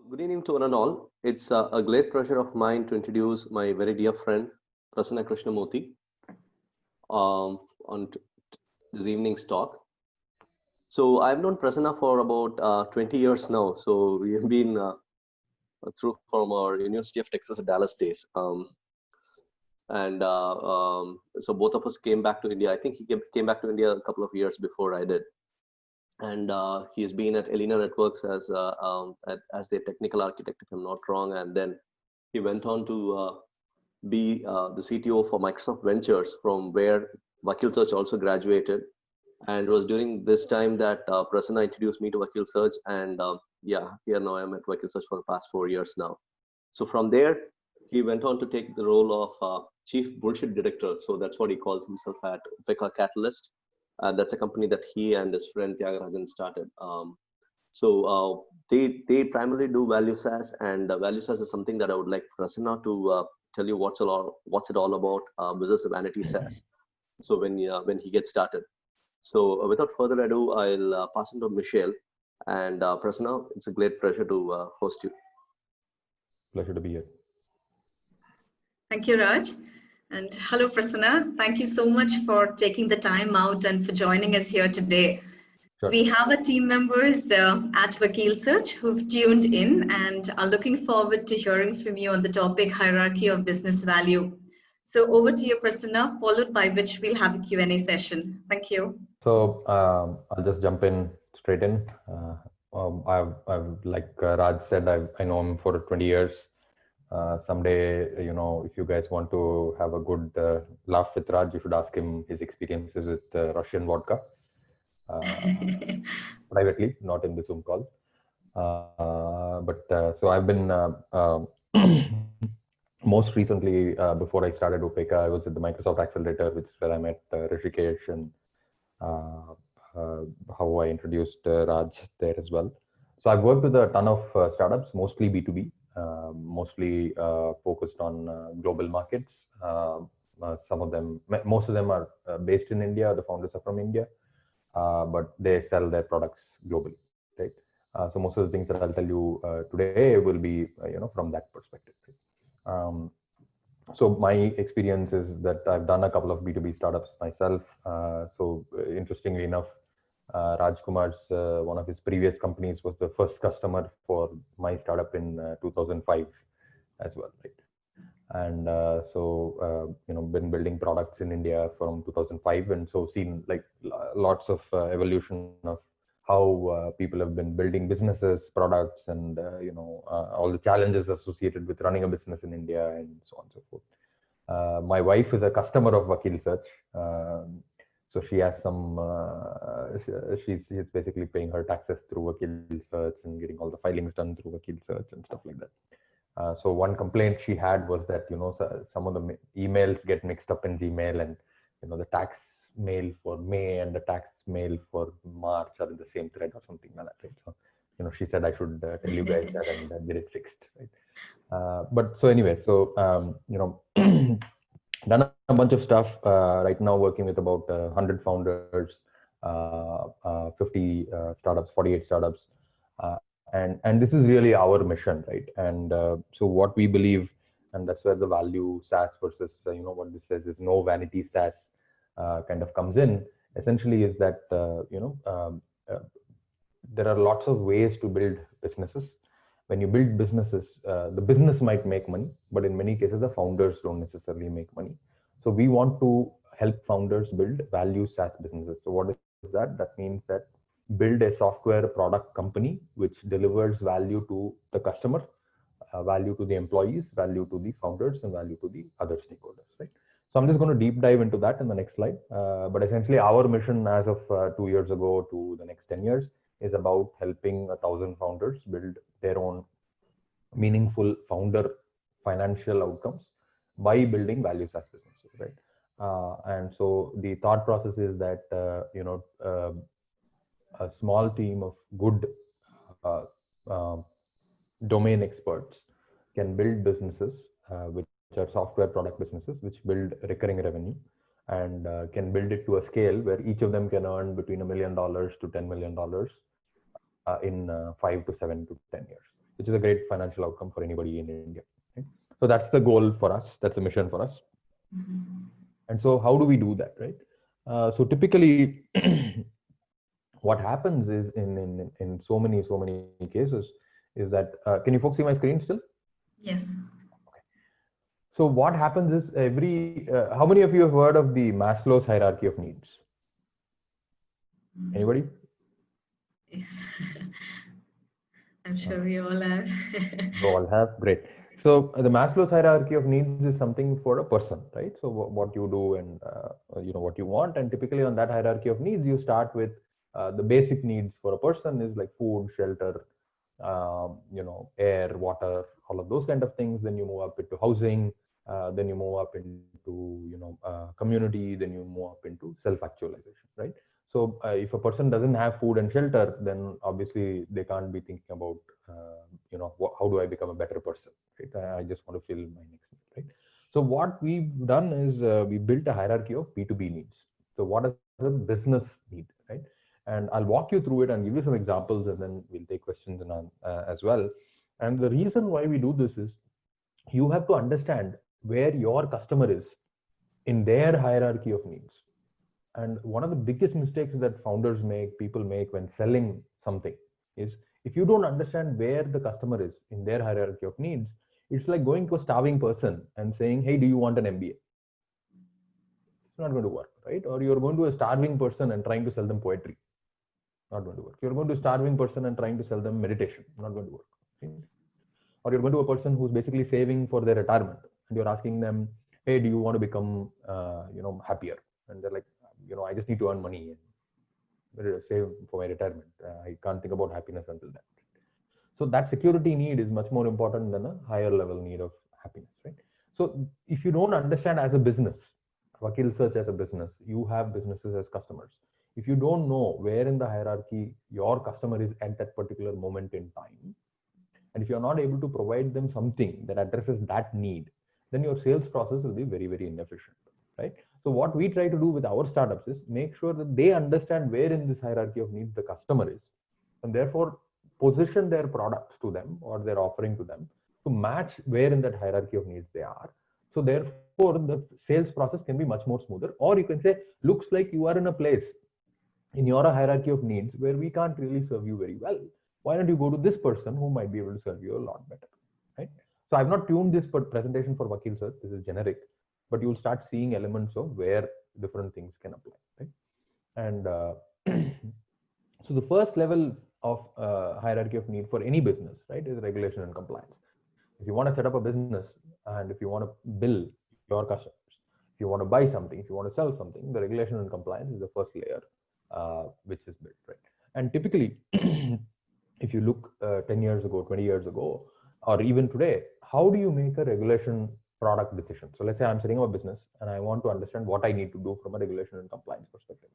Good evening to one and all. It's a great pleasure of mine to introduce my very dear friend, Prasanna Krishnamurthy, on this evening's talk. So I've known Prasanna for about 20 years now. So we have been through from our University of Texas at Dallas days. So both of us came back to India. I think he came back to India a couple of years before I did. And he's been at Elena Networks as their technical architect, if I'm not wrong. And then he went on to be the CTO for Microsoft Ventures, from where Vakil Search also graduated. And it was during this time that Prasanna introduced me to Vakil Search. And yeah, here now I'm at Vakil Search for the past 4 years now. So from there, he went on to take the role of Chief Bullshit Director. So that's what he calls himself at Upeka Catalyst. That's a company that he and his friend Tyagarajan started. They primarily do value SaaS, and value SaaS is something that I would like Prasanna to tell you what's it all about, business vanity SaaS. So when he gets started. So without further ado, I'll pass on to Michelle. And Prasanna, it's a great pleasure to host you. Pleasure to be here. Thank you, Raj. And hello, Prasanna. Thank you so much for taking the time out and for joining us here today. Sure. We have our team members at Vakil Search who've tuned in and are looking forward to hearing from you on the topic hierarchy of business value. So over to you, Prasanna, followed by which we'll have a Q&A session. Thank you. So I'll just jump in straight in. I've like Raj said, I know him for 20 years. Someday, if you guys want to have a good laugh with Raj, you should ask him his experiences with Russian vodka. Privately, not in the Zoom call. So I've been most recently, before I started Upeka, I was at the Microsoft Accelerator, which is where I met Rishikesh and how I introduced Raj there as well. So I've worked with a ton of startups, mostly B2B, mostly focused on global markets. Most of them are based in India. The founders are from India. But they sell their products globally, right? So most of the things that I'll tell you today will be, from that perspective. So my experience is that I've done a couple of B2B startups myself. So interestingly enough, Rajkumar's one of his previous companies was the first customer for my startup in 2005 as well, right? And been building products in India from 2005, and so seen like lots of evolution of how people have been building businesses, products, and all the challenges associated with running a business in India, and so on and so forth. My wife is a customer of Vakil Search, so she has some. She's basically paying her taxes through Vakil Search and getting all the filings done through Vakil Search and stuff like that. So one complaint she had was that some of the emails get mixed up in Gmail, and the tax mail for May and the tax mail for March are in the same thread or something like that. Right? So she said I should tell you guys that and get it fixed. Right? But so anyway, so done a bunch of stuff. Right now working with about 100 founders, 50 startups, 48 startups. And this is really our mission, right? And so what we believe, and that's where the value SaaS versus what this says is no vanity SaaS kind of comes in. Essentially, is that there are lots of ways to build businesses. When you build businesses, the business might make money, but in many cases the founders don't necessarily make money. So we want to help founders build value SaaS businesses. So what is that? That means that build a software product company which delivers value to the customer, value to the employees, value to the founders, and value to the other stakeholders, right? So I'm just going to deep dive into that in the next slide. But essentially our mission as of 2 years ago to the next 10 years is about helping 1,000 founders build their own meaningful founder financial outcomes by building value SaaS businesses, right? And so the thought process is that, a small team of good domain experts can build businesses which are software product businesses which build recurring revenue, and can build it to a scale where each of them can earn between $1 million to $10 million in 5 to 7 to 10 years. which is a great financial outcome for anybody in India. Right? So that's the goal for us. That's the mission for us. And so how do we do that, right? So typically, what happens is in so many cases is that can you folks see my screen still? Yes. So what happens is how many of you have heard of the Maslow's hierarchy of needs? Anybody? Yes. I'm sure we all have. We all have, great. So the Maslow's hierarchy of needs is something for a person, right? So what you do and what you want, and typically on that hierarchy of needs, you start with the basic needs for a person is like food, shelter, air, water, all of those kind of things. Then you move up into housing, then you move up into community, then you move up into self-actualization, right? So if a person doesn't have food and shelter, then obviously they can't be thinking about how do I become a better person, right? I just want to fill my next need, right? So what we've done is we built a hierarchy of B2B needs. So what is a business need, right? And I'll walk you through it and give you some examples, and then we'll take questions as well. And the reason why we do this is you have to understand where your customer is in their hierarchy of needs. And one of the biggest mistakes that founders make, people make when selling something is if you don't understand where the customer is in their hierarchy of needs, it's like going to a starving person and saying, hey, do you want an MBA? It's not going to work, right? Or you're going to a starving person and trying to sell them poetry. Not going to work. You're going to a starving person and trying to sell them meditation. Not going to work. Right? Or you're going to a person who's basically saving for their retirement and you're asking them, hey, do you want to become happier? And they're like, I just need to earn money and save for my retirement. I can't think about happiness until that. So that security need is much more important than a higher level need of happiness, right? So if you don't understand as a business, Vakil Search as a business, you have businesses as customers. If you don't know where in the hierarchy your customer is at that particular moment in time, and if you're not able to provide them something that addresses that need, then your sales process will be very, very inefficient, right? So what we try to do with our startups is make sure that they understand where in this hierarchy of needs the customer is, and therefore position their products to them or their offering to them to match where in that hierarchy of needs they are. So therefore the sales process can be much more smoother. Or you can say, looks like you are in a place in your hierarchy of needs where we can't really serve you very well. Why don't you go to this person who might be able to serve you a lot better, right? So I've not tuned this presentation for Vakil Search. This is generic, but you'll start seeing elements of where different things can apply, right? And so the first level of hierarchy of need for any business, right, is regulation and compliance. If you want to set up a business and if you want to bill your customers, if you want to buy something, if you want to sell something, the regulation and compliance is the first layer which is built, right? And typically, if you look 10 years ago, 20 years ago, or even today, how do you make a regulation product decision? So let's say I'm setting up a business and I want to understand what I need to do from a regulation and compliance perspective.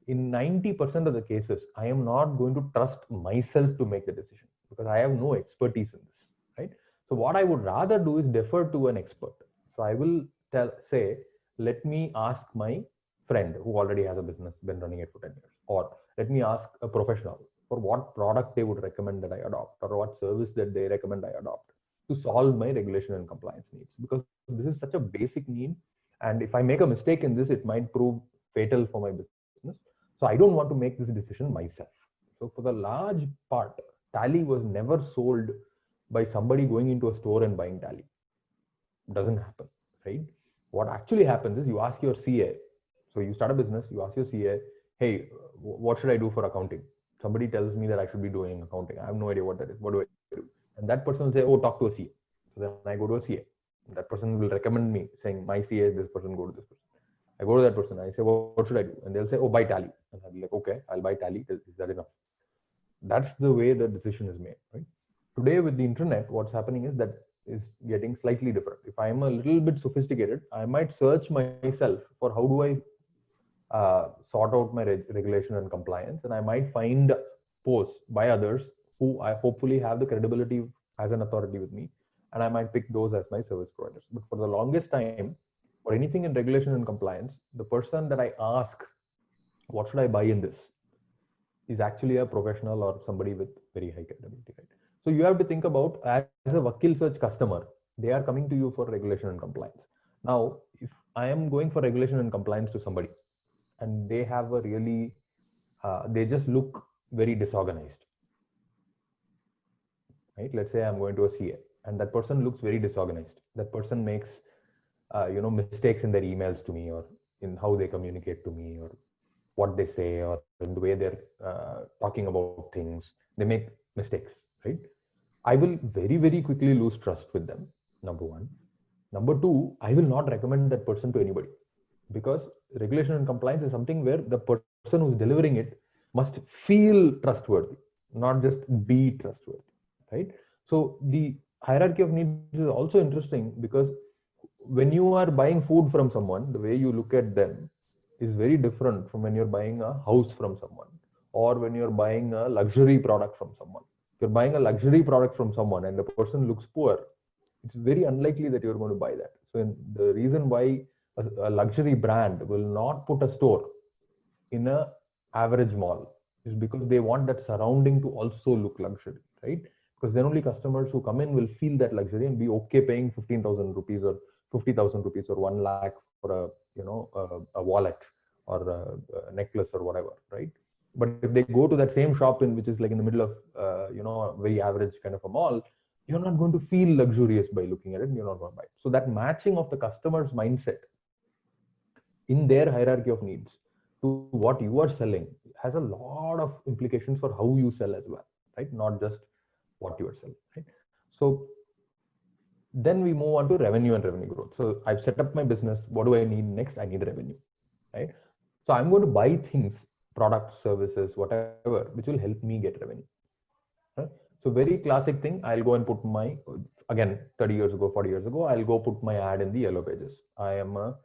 In 90% of the cases, I am not going to trust myself to make the decision because I have no expertise in this, right? So what I would rather do is defer to an expert. So I will say, let me ask my friend who already has a business, been running it for 10 years, or let me ask a professional for what product they would recommend that I adopt, or what service that they recommend I adopt to solve my regulation and compliance needs, because this is such a basic need. And if I make a mistake in this, it might prove fatal for my business. So I don't want to make this decision myself. So for the large part, Tally was never sold by somebody going into a store and buying Tally. It doesn't happen, right? What actually happens is you ask your CA. So you start a business, you ask your CA, hey, what should I do for accounting? Somebody tells me that I should be doing accounting. I have no idea what that is. What do I do? And that person will say, oh, talk to a CA. So then I go to a CA. That person will recommend me saying, my CA is this person, go to this person. I go to that person. I say, well, what should I do? And they'll say, oh, buy Tally. And I'll be like, okay, I'll buy Tally. Is that enough? That's the way the decision is made, right? Today with the internet, what's happening is that is getting slightly different. If I'm a little bit sophisticated, I might search myself for how do I sort out my regulation and compliance, and I might find posts by others who I hopefully have the credibility as an authority with me, and I might pick those as my service providers. But for the longest time, for anything in regulation and compliance, the person that I ask, what should I buy in this, is actually a professional or somebody with very high credibility, right? So you have to think about, as a Vakil Search customer, they are coming to you for regulation and compliance. Now, if I am going for regulation and compliance to somebody and they have a really, they just look very disorganized, right? Let's say I'm going to a CA and that person looks very disorganized. That person makes, mistakes in their emails to me, or in how they communicate to me, or what they say, or in the way they're talking about things. They make mistakes, right? I will very, very quickly lose trust with them, number one. Number two, I will not recommend that person to anybody, because regulation and compliance is something where the person who's delivering it must feel trustworthy, not just be trustworthy, right? So the hierarchy of needs is also interesting, because when you are buying food from someone, the way you look at them is very different from when you're buying a house from someone, or when you're buying a luxury product from someone. If you're buying a luxury product from someone and the person looks poor, it's very unlikely that you're going to buy that. So the reason why a luxury brand will not put a store in a average mall is because they want that surrounding to also look luxury, right? Because then only customers who come in will feel that luxury and be okay paying 15,000 rupees or 50,000 rupees or 1 lakh for a wallet or a necklace or whatever, right? But if they go to that same shop which is like in the middle of a very average kind of a mall, you're not going to feel luxurious by looking at it, and you're not going to buy it. So that matching of the customer's mindset in their hierarchy of needs to what you are selling has a lot of implications for how you sell as well, right? Not just what you are selling, right? So then we move on to revenue and revenue growth. So I've set up my business. What do I need next? I need revenue, right? So I'm going to buy things, products, services, whatever, which will help me get revenue. Right? So very classic thing, I'll go and put my, again, 30 years ago, 40 years ago, I'll go put my ad in the Yellow Pages. I am a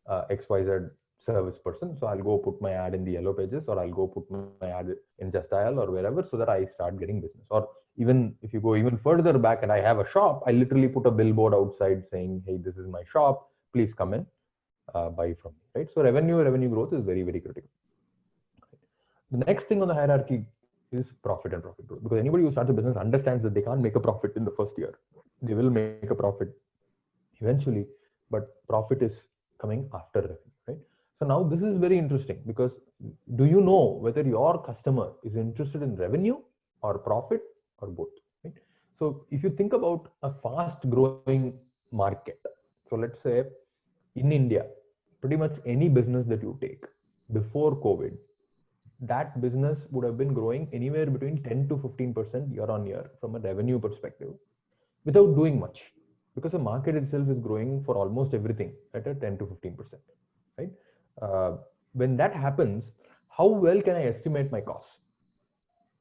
XYZ service person. So I'll go put my ad in the Yellow Pages, or I'll go put my ad in Just Dial or wherever, so that I start getting business. Or even if you go even further back and I have a shop, I literally put a billboard outside saying, hey, this is my shop, please come in, buy from me, right? So revenue growth is very, very critical. The next thing on the hierarchy is profit and profit growth, because anybody who starts a business understands that they can't make a profit in the first year. They will make a profit eventually, but profit is coming after revenue, right? So now this is very interesting, because do you know whether your customer is interested in revenue or profit or both, right? So if you think about a fast growing market, so let's say in India, pretty much any business that you take before COVID, that business would have been growing anywhere between 10 to 15% year on year from a revenue perspective without doing much, because the market itself is growing for almost everything at a 10 to 15%, right? When that happens, how well can I estimate my costs?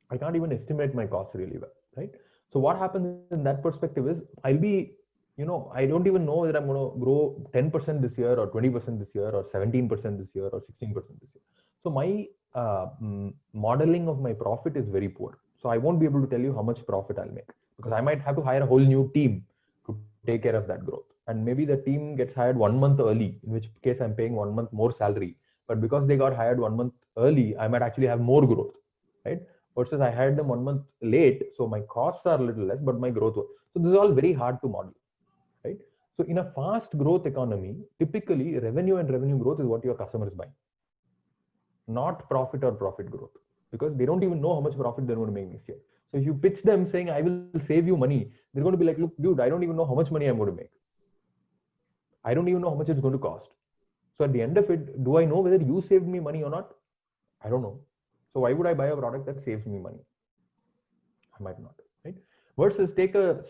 I can't even estimate my costs really well, right? So what happens in that perspective is I'll be, I don't even know whether I'm going to grow 10% this year or 20% this year or 17% this year or 16% this year. So my modeling of my profit is very poor. So I won't be able to tell you how much profit I'll make, because I might have to hire a whole new team to take care of that growth. And maybe the team gets hired 1 month early, in which case I'm paying 1 month more salary. But because they got hired 1 month early, I might actually have more growth, right? Versus I hired them 1 month late, so my costs are a little less, but my growth was. So this is all very hard to model, right? So in a fast growth economy, typically revenue and revenue growth is what your customer is buying, not profit or profit growth, because they don't even know how much profit they're going to make next year. So if you pitch them saying, I will save you money, they're going to be like, look, dude, I don't even know how much money I'm going to make. I don't even know how much it's going to cost. So at the end of it, do I know whether you saved me money or not? I don't know. So why would I buy a product that saves me money? I might not, right? Versus take a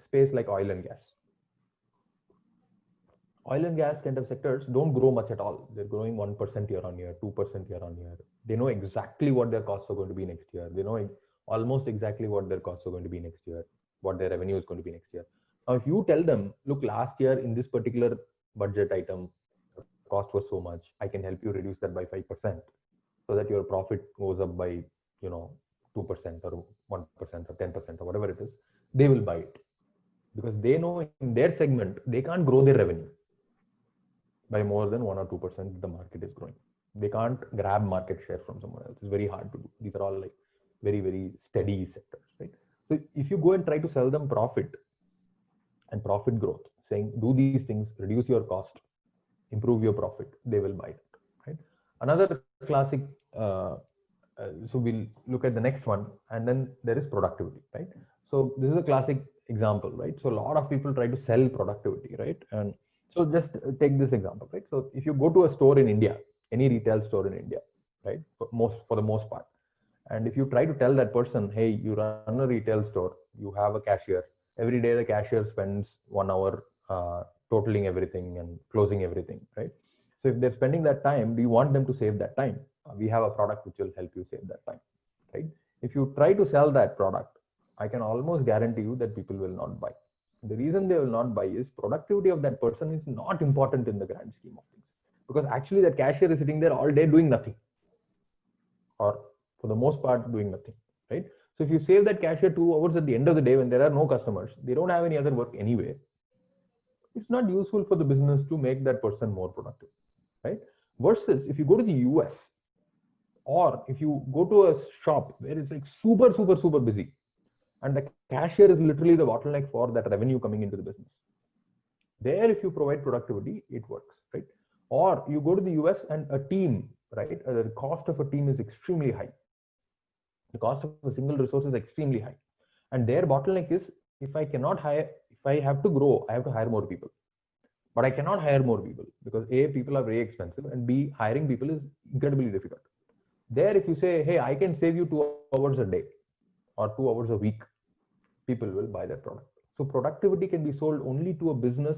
space like oil and gas. Oil and gas kind of sectors don't grow much at all. They're growing 1% year on year, 2% year on year. They know exactly what their costs are going to be next year. They know almost exactly what their costs are going to be next year, what their revenue is going to be next year. Now, if you tell them, look, last year in this particular budget item, the cost was so much, I can help you reduce that by 5%, so that your profit goes up by, 2% or 1% or 10% or whatever it is, they will buy it, because they know in their segment, they can't grow their revenue by more than 1 or 2% the market is growing. They can't grab market share from someone else. It's very hard to do. These are all like very, very steady sectors, go and try to sell them profit and profit growth, saying do these things, reduce your cost, improve your profit, they will buy it, right? Another classic, so we'll look at the next one, and then there is productivity, right? So this is a classic example, right? So a lot of people try to sell productivity, right? And so just take this example, right? So if you go to a store in India, any retail store in India, right, for the most part, and if you try to tell that person, hey, you run a retail store, you have a cashier, every day the cashier spends 1 hour totaling everything and closing everything, right? So if they're spending that time, do you want them to save that time? We have a product which will help you save that time, right? If you try to sell that product, I can almost guarantee you that people will not buy. The reason they will not buy is productivity of that person is not important in the grand scheme of things, because actually that cashier is sitting there all day doing nothing, or for the most part doing nothing, right? So if you save that cashier 2 hours at the end of the day when there are no customers, they don't have any other work anyway, it's not useful for the business to make that person more productive, right? Versus if you go to the US, or if you go to a shop where it's like super busy, and the cashier is literally the bottleneck for that revenue coming into the business. There, if you provide productivity, it works, right? Or you go to the US and a team, right? The cost of a team is extremely high. The cost of a single resource is extremely high. And their bottleneck is, if I have to grow, I have to hire more people. But I cannot hire more people because A, people are very expensive, and B, hiring people is incredibly difficult. There, if you say, hey, I can save you 2 hours a day or 2 hours a week, people will buy that product. So productivity can be sold only to a business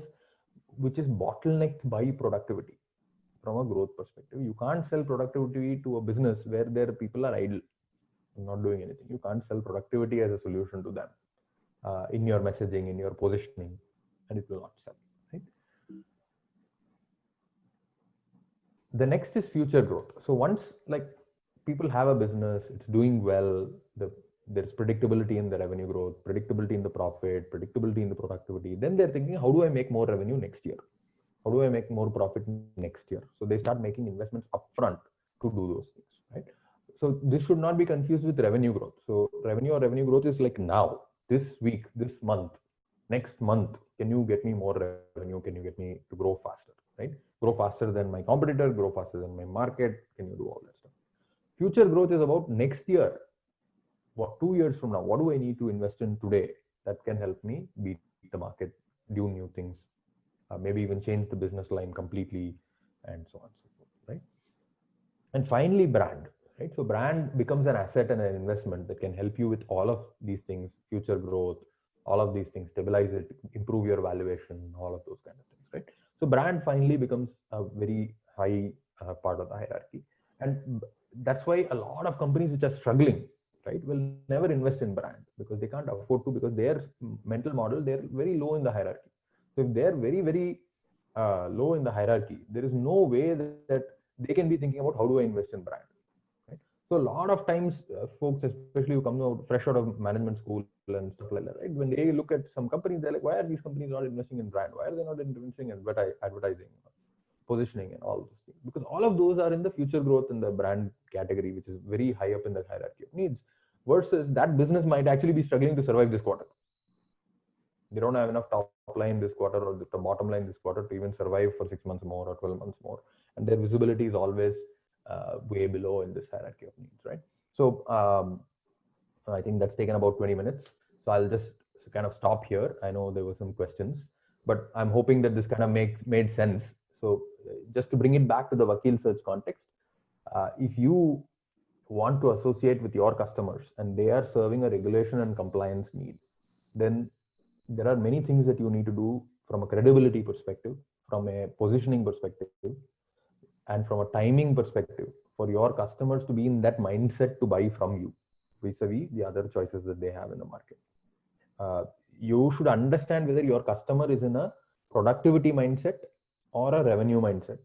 which is bottlenecked by productivity from a growth perspective. You can't sell productivity to a business where their people are idle, not doing anything. You can't sell productivity as a solution to them in your messaging, in your positioning, and it will not sell, right? The next is future growth. So once like people have a business, it's doing well, there's predictability in the revenue growth, predictability in the profit, predictability in the productivity, then they're thinking, how do I make more revenue next year? How do I make more profit next year? So they start making investments upfront to do those things, right? So this should not be confused with revenue growth. So revenue growth is like now, this week, this month, next month, can you get me more revenue? Can you get me to grow faster, right? Grow faster than my competitor, grow faster than my market. Can you do all that stuff? Future growth is about next year. What 2 years from now, what do I need to invest in today that can help me beat the market, do new things, maybe even change the business line completely, and so on and so forth, right? And finally, brand, right? So brand becomes an asset and an investment that can help you with all of these things, future growth, all of these things, stabilize it, improve your valuation, all of those kind of things, right? So brand finally becomes a very high part of the hierarchy. And that's why a lot of companies which are struggling, right, will never invest in brand because they can't afford to, because their mental model, they're very low in the hierarchy. So if they're very low in the hierarchy, there is no way that they can be thinking about how do I invest in brand, right? So a lot of times folks, especially who come out fresh out of management school and stuff like that, right, when they look at some companies, they're like, why are these companies not investing in brand? Why are they not investing in advertising, positioning, and all those things? Because all of those are in the future growth in the brand category, which is very high up in the hierarchy of needs, versus that business might actually be struggling to survive this quarter. They don't have enough top line this quarter or the bottom line this quarter to even survive for 6 months more or 12 months more. And their visibility is always way below in this hierarchy of needs, right? So I think that's taken about 20 minutes. So I'll just kind of stop here. I know there were some questions, but I'm hoping that this kind of made sense. So just to bring it back to the Vakil Search context, if you want to associate with your customers and they are serving a regulation and compliance need, then there are many things that you need to do from a credibility perspective, from a positioning perspective, and from a timing perspective for your customers to be in that mindset to buy from you vis-a-vis the other choices that they have in the market. You should understand whether your customer is in a productivity mindset or a revenue mindset,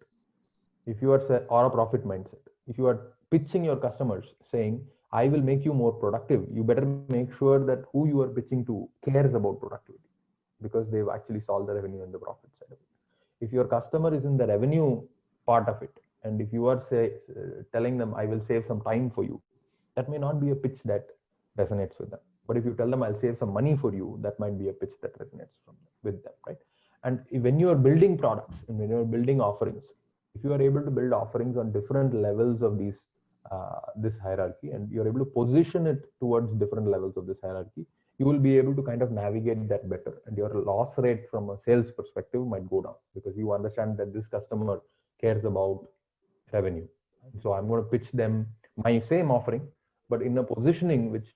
if you are, or a profit mindset. If you are pitching your customers saying, I will make you more productive, you better make sure that who you are pitching to cares about productivity, because they've actually solved the revenue and the profit side of it. If your customer is in the revenue part of it, and if you are telling them, I will save some time for you, that may not be a pitch that resonates with them. But if you tell them I'll save some money for you, that might be a pitch that resonates with them, right? And when you are building products and when you are building offerings, if you are able to build offerings on different levels of these this hierarchy, and you're able to position it towards different levels of this hierarchy, you will be able to kind of navigate that better, and your loss rate from a sales perspective might go down because you understand that this customer cares about revenue. So I'm going to pitch them my same offering, but in a positioning which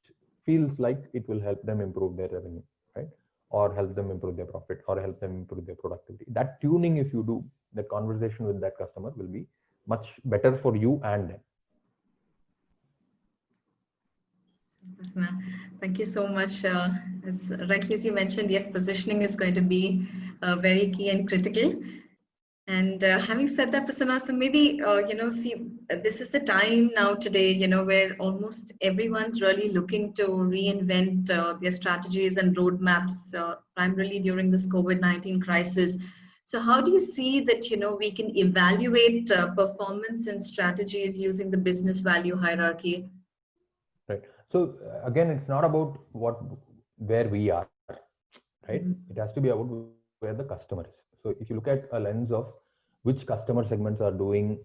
feels like it will help them improve their revenue, right? Or help them improve their profit, or help them improve their productivity. That tuning, if you do, that conversation with that customer will be much better for you and them. Thank you so much. As rightly as you mentioned, yes, positioning is going to be very key and critical. And having said that, Prasanna, so maybe, this is the time now today, where almost everyone's really looking to reinvent their strategies and roadmaps, primarily during this COVID-19 crisis. So how do you see that, we can evaluate performance and strategies using the business value hierarchy? Right. So again, it's not about where we are, right? It has to be about where the customer is. So if you look at a lens of which customer segments are doing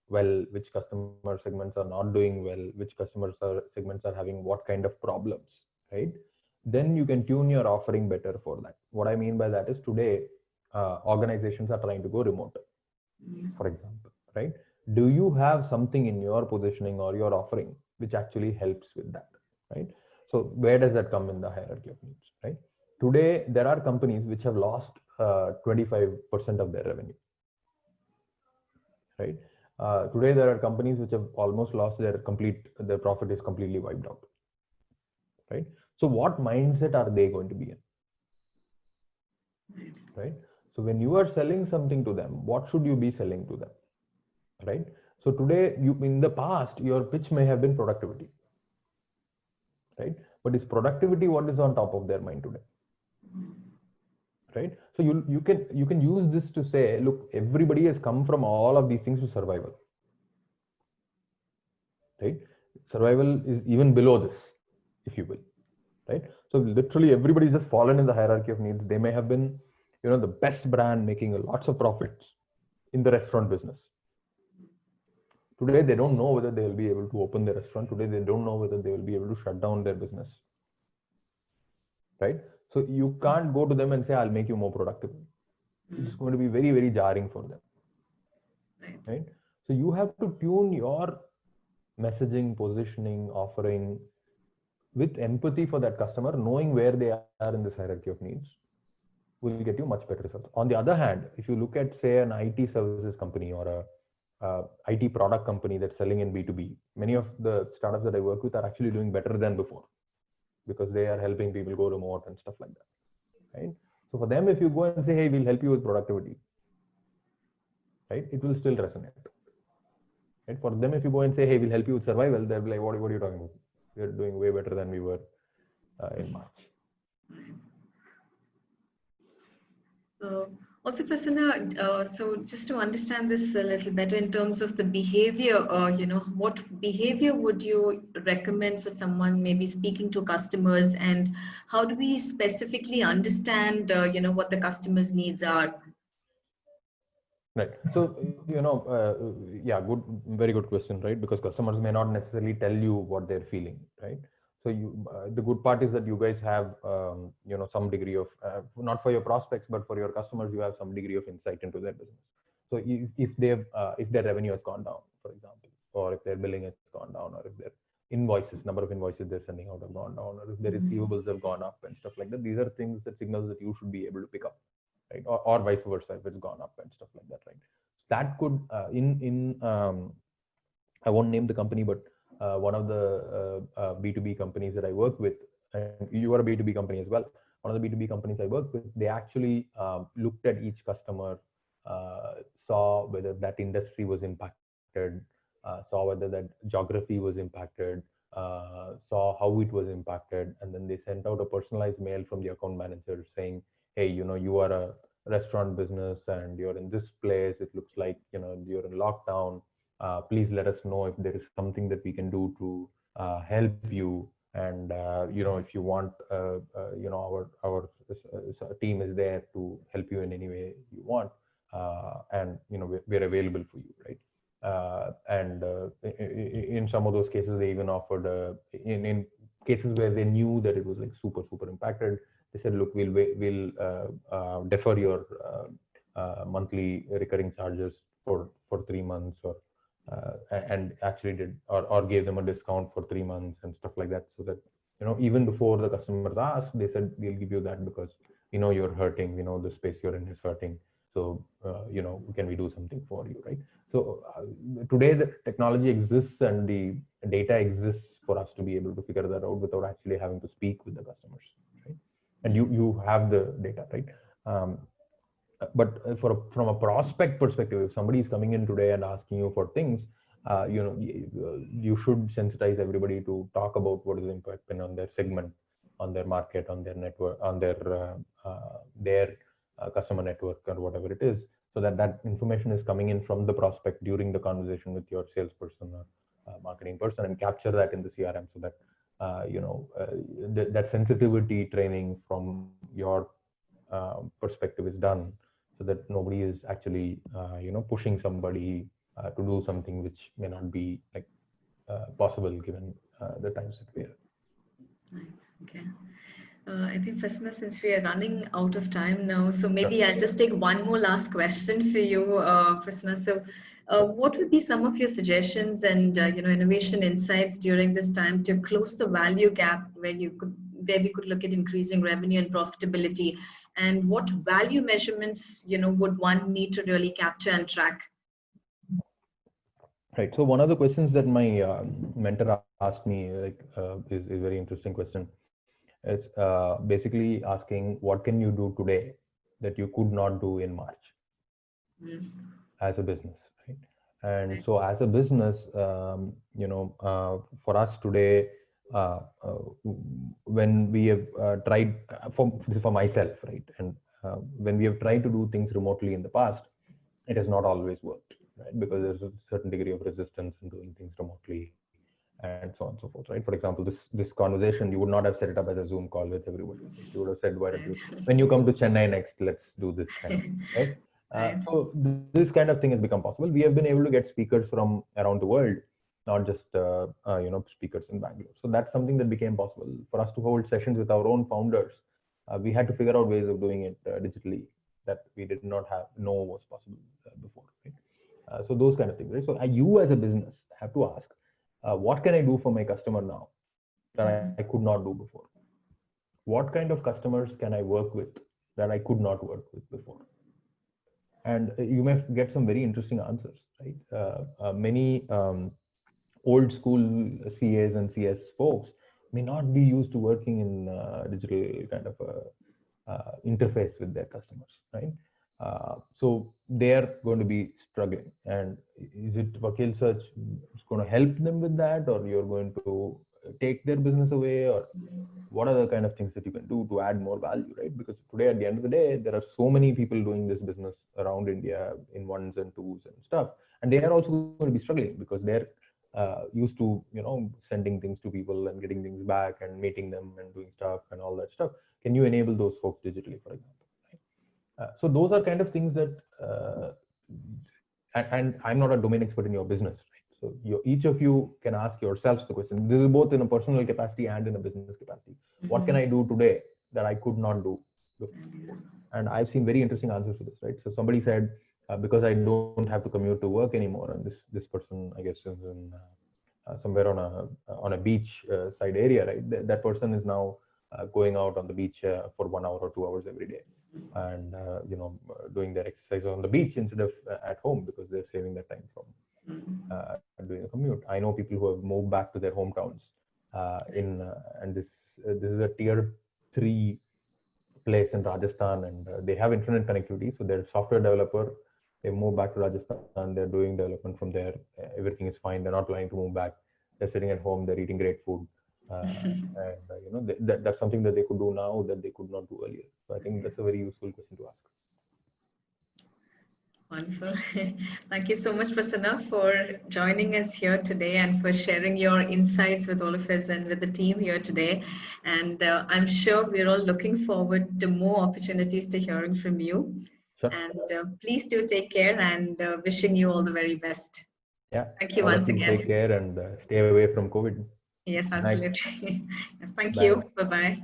well, which customer segments are not doing well, which segments are having what kind of problems, right? Then you can tune your offering better for that. What I mean by that is today, organizations are trying to go remote, for example, right? Do you have something in your positioning or your offering which actually helps with that, right? So where does that come in the hierarchy of needs, right? Today, there are companies which have lost 25% of their revenue, right? Today, there are companies which have almost lost their profit is completely wiped out, right? So what mindset are they going to be in, right? So when you are selling something to them, what should you be selling to them, right? So today, in the past, your pitch may have been productivity, right? But is productivity what is on top of their mind today, right? So you can use this to say, look, everybody has come from all of these things to survival, right? Survival is even below this, if you will, right? So literally everybody just fallen in the hierarchy of needs. They may have been, the best brand making lots of profits in the restaurant business. Today, they don't know whether they will be able to open their restaurant. Today, they don't know whether they will be able to shut down their business, right? So you can't go to them and say, I'll make you more productive. It's going to be very, very jarring for them, right? So you have to tune your messaging, positioning, offering with empathy for that customer, knowing where they are in this hierarchy of needs will get you much better results. On the other hand, if you look at, say, an IT services company or a IT product company that's selling in B2B, many of the startups that I work with are actually doing better than before because they are helping people go remote and stuff like that, right? So for them, if you go and say, hey, we'll help you with productivity, right, it will still resonate. Right? For them, if you go and say, hey, we'll help you with survival, they'll be like, what are you talking about? We're doing way better than we were in March. Also, Prasanna, so just to understand this a little better in terms of the behavior, what behavior would you recommend for someone maybe speaking to customers, and how do we specifically understand, what the customer's needs are? Right. So, yeah, very good question, right? Because customers may not necessarily tell you what they're feeling, right? So the good part is that you guys have, some degree of, not for your prospects, but for your customers, you have some degree of insight into their business. So if their revenue has gone down, for example, or if their billing has gone down, or if their number of invoices they're sending out have gone down, or if their receivables have gone up and stuff like that, these are things that signals that you should be able to pick up, right? Or vice versa, if it's gone up and stuff like that, right? That could, I won't name the company, but one of the B2B companies that I work with, and you are a B2B company as well. One of the B2B companies I work with, they actually looked at each customer, saw whether that industry was impacted, saw whether that geography was impacted, saw how it was impacted, and then they sent out a personalized mail from the account manager saying, hey, you are a restaurant business and you're in this place. It looks like, you're in lockdown. Please let us know if there is something that we can do to help you. And if you want, our team is there to help you in any way you want, and we're available for you, right? And in some of those cases, they even offered in cases where they knew that it was like super impacted. They said, look, we'll defer your monthly recurring charges for 3 months, or and actually did or gave them a discount for 3 months and stuff like that, so that even before the customers asked, they said, we'll give you that because you're hurting, the space you're in is hurting, so can we do something for you, right? So today the technology exists and the data exists for us to be able to figure that out without actually having to speak with the customers, right? And you have the data, right? But from a prospect perspective, if somebody is coming in today and asking you for things, you should sensitize everybody to talk about what is the impact on their segment, on their market, on their network, on their customer network, or whatever it is, so that information is coming in from the prospect during the conversation with your salesperson or marketing person, and capture that in the CRM, so that that sensitivity training from your perspective is done, so that nobody is actually pushing somebody to do something which may not be like possible given the times that we are. Okay. I think, Prasanna, since we are running out of time now, so maybe I'll just take one more last question for you, Prasanna. So what would be some of your suggestions and innovation insights during this time to close the value gap where we could look at increasing revenue and profitability, and what value measurements would one need to really capture and track? Right. So one of the questions that my mentor asked me is a very interesting question. It's basically asking, what can you do today that you could not do in March as a business, right? And so as a business, for us today, when we have tried, for myself, right, and when we have tried to do things remotely in the past, it has not always worked, right? Because there's a certain degree of resistance in doing things remotely, and so on and so forth, right? For example, this conversation, you would not have set it up as a Zoom call with everybody. You would have said, why don't you, when you come to Chennai next, let's do this kind of thing, right? So this kind of thing has become possible. We have been able to get speakers from around the world, not just speakers in Bangalore. So that's something that became possible for us to hold sessions with our own founders. We had to figure out ways of doing it digitally that we did not know was possible before, right? So those kind of things, right? So you as a business have to ask, what can I do for my customer now that I could not do before? What kind of customers can I work with that I could not work with before? And you may get some very interesting answers, right? Many old school CAs and CS folks may not be used to working in digital kind of interface with their customers, right? So they are going to be struggling. And is it Vakil Search is going to help them with that, or you're going to take their business away, or what are the kind of things that you can do to add more value, right? Because today, at the end of the day, there are so many people doing this business around India in ones and twos and stuff, and they are also going to be struggling because they're used to sending things to people and getting things back and meeting them and doing stuff and all that stuff. Can you enable those folks digitally, for example? So those are kind of things that, and I'm not a domain expert in your business, right? So each of you can ask yourselves the question. This is both in a personal capacity and in a business capacity. What can I do today that I could not do before? And I've seen very interesting answers to this, right? So somebody said, because I don't have to commute to work anymore, and this person, I guess, is in somewhere on a beach side area, right? That person is now going out on the beach for 1 hour or 2 hours every day, and doing their exercise on the beach instead of at home, because they're saving their time from doing a commute. I know people who have moved back to their hometowns and this is a tier 3 place in Rajasthan, and they have internet connectivity, so they're a software developer. They move back to Rajasthan, they're doing development from there, everything is fine, they're not planning to move back, they're sitting at home, they're eating great food, and that's something that they could do now that they could not do earlier. So I think that's a very useful question to ask. Wonderful. Thank you so much, Prasanna, for joining us here today and for sharing your insights with all of us and with the team here today. And I'm sure we're all looking forward to more opportunities to hearing from you. Sure. And please do take care and wishing you all the very best. Yeah. Thank you All of once you again. take care and stay away from COVID. Yes, Good night. absolutely. Yes, thank Bye. you. Bye-bye.